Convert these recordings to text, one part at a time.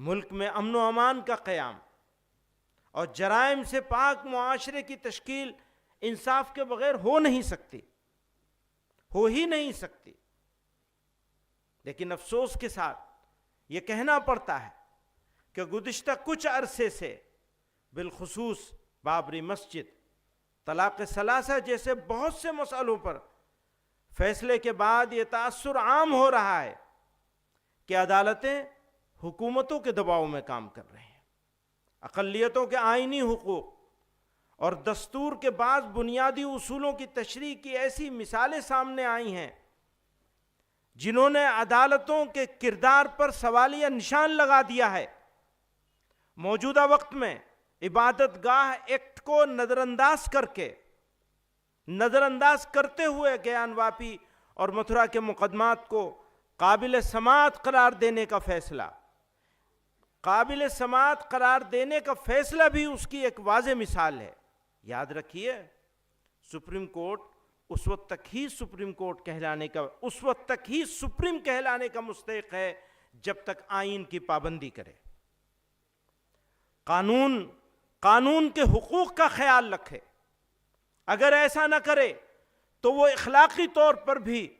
ملک میں امن و امان کا قیام اور جرائم سے پاک معاشرے کی تشکیل انصاف کے بغیر ہو نہیں سکتی، ہو ہی نہیں سکتی۔ لیکن افسوس کے ساتھ یہ کہنا پڑتا ہے کہ گزشتہ کچھ عرصے سے بالخصوص بابری مسجد، طلاق ثلاثہ جیسے بہت سے مسئلوں پر فیصلے کے بعد یہ تاثر عام ہو رہا ہے کہ عدالتیں حکومتوں کے دباؤ میں کام کر رہے ہیں۔ اقلیتوں کے آئینی حقوق اور دستور کے بعض بنیادی اصولوں کی تشریح کی ایسی مثالیں سامنے آئی ہیں جنہوں نے عدالتوں کے کردار پر سوالیہ نشان لگا دیا ہے۔ موجودہ وقت میں عبادت گاہ ایکٹ کو نظر انداز کرتے ہوئے گیان واپی اور متھرا کے مقدمات کو قابل سماعت قرار دینے کا فیصلہ بھی اس کی ایک واضح مثال ہے۔ یاد رکھیے، سپریم کورٹ اس وقت تک ہی سپریم کہلانے کا مستحق ہے جب تک آئین کی پابندی کرے، قانون کے حقوق کا خیال رکھے۔ اگر ایسا نہ کرے تو وہ اخلاقی طور پر بھی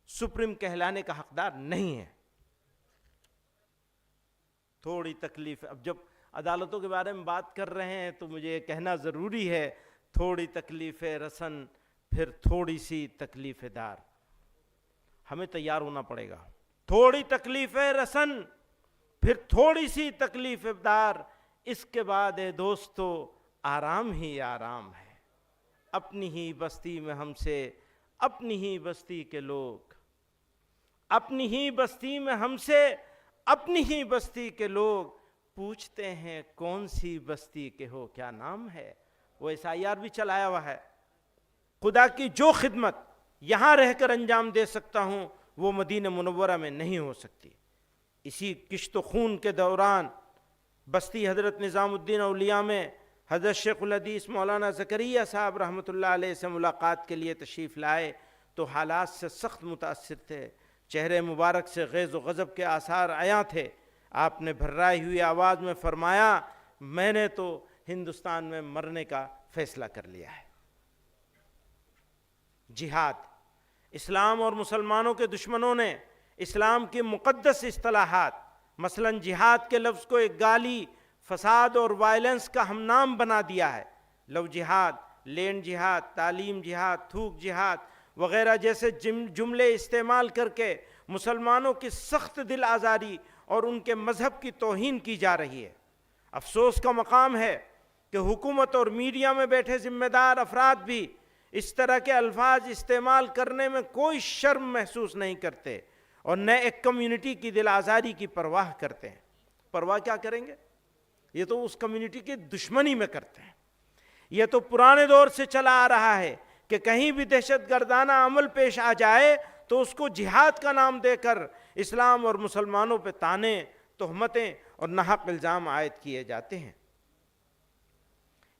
سپریم کہلانے کا حقدار نہیں ہے۔ تھوڑی تکلیف، اب جب عدالتوں کے بارے میں بات کر رہے ہیں تو مجھے یہ کہنا ضروری ہے، تھوڑی تکلیف رسن پھر تھوڑی سی تکلیف دار، ہمیں تیار ہونا پڑے گا۔ تھوڑی تکلیف رسن پھر تھوڑی سی تکلیف دار، اس کے بعد اے دوستو آرام ہی آرام ہے۔ اپنی ہی بستی میں ہم سے، اپنی ہی بستی کے لوگ، اپنی ہی بستی میں ہم سے، اپنی ہی بستی کے لوگ پوچھتے ہیں کون سی بستی کے ہو، کیا نام ہے۔ وہ SIR بھی چلایا ہوا ہے۔ خدا کی جو خدمت یہاں رہ کر انجام دے سکتا ہوں وہ مدینہ منورہ میں نہیں ہو سکتی۔ اسی کشت و خون کے دوران بستی حضرت نظام الدین اولیاء میں حضرت شیخ الحدیث مولانا زکریا صاحب رحمۃ اللہ علیہ سے ملاقات کے لیے تشریف لائے تو حالات سے سخت متاثر تھے، چہرے مبارک سے غیظ و غضب کے آثار عیاں تھے۔ آپ نے بھررائی ہوئی آواز میں فرمایا، میں نے تو ہندوستان میں مرنے کا فیصلہ کر لیا ہے۔ جہاد، اسلام اور مسلمانوں کے دشمنوں نے اسلام کی مقدس اصطلاحات مثلا جہاد کے لفظ کو ایک گالی، فساد اور وائلنس کا ہم نام بنا دیا ہے۔ لو جہاد، لینڈ جہاد، تعلیم جہاد، تھوک جہاد وغیرہ جیسے جملے استعمال کر کے مسلمانوں کی سخت دل آزاری اور ان کے مذہب کی توہین کی جا رہی ہے۔ افسوس کا مقام ہے کہ حکومت اور میڈیا میں بیٹھے ذمہ دار افراد بھی اس طرح کے الفاظ استعمال کرنے میں کوئی شرم محسوس نہیں کرتے اور نہ ایک کمیونٹی کی دل آزاری کی پرواہ کرتے ہیں۔ پرواہ کیا کریں گے؟ یہ تو اس کمیونٹی کی دشمنی میں کرتے ہیں۔ یہ تو پرانے دور سے چلا آ رہا ہے کہ کہیں بھی دہشت گردانہ عمل پیش آ جائے تو اس کو جہاد کا نام دے کر اسلام اور مسلمانوں پہ طعنے، تہمتیں اور ناحق الزام عائد کیے جاتے ہیں۔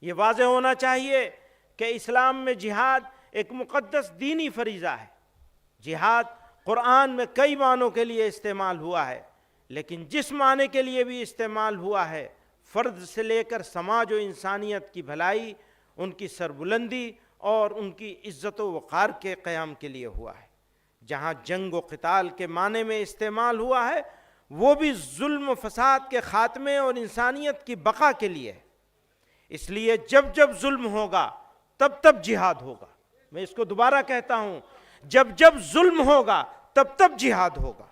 یہ واضح ہونا چاہیے کہ اسلام میں جہاد ایک مقدس دینی فریضہ ہے۔ جہاد قرآن میں کئی معنوں کے لیے استعمال ہوا ہے، لیکن جس معنی کے لیے بھی استعمال ہوا ہے فرد سے لے کر سماج و انسانیت کی بھلائی، ان کی سربلندی اور ان کی عزت و وقار کے قیام کے لیے ہوا ہے۔ جہاں جنگ و قتال کے معنی میں استعمال ہوا ہے وہ بھی ظلم و فساد کے خاتمے اور انسانیت کی بقا کے لیے ہے۔ اس لیے جب جب ظلم ہوگا تب تب جہاد ہوگا۔ میں اس کو دوبارہ کہتا ہوں، جب جب ظلم ہوگا تب تب جہاد ہوگا۔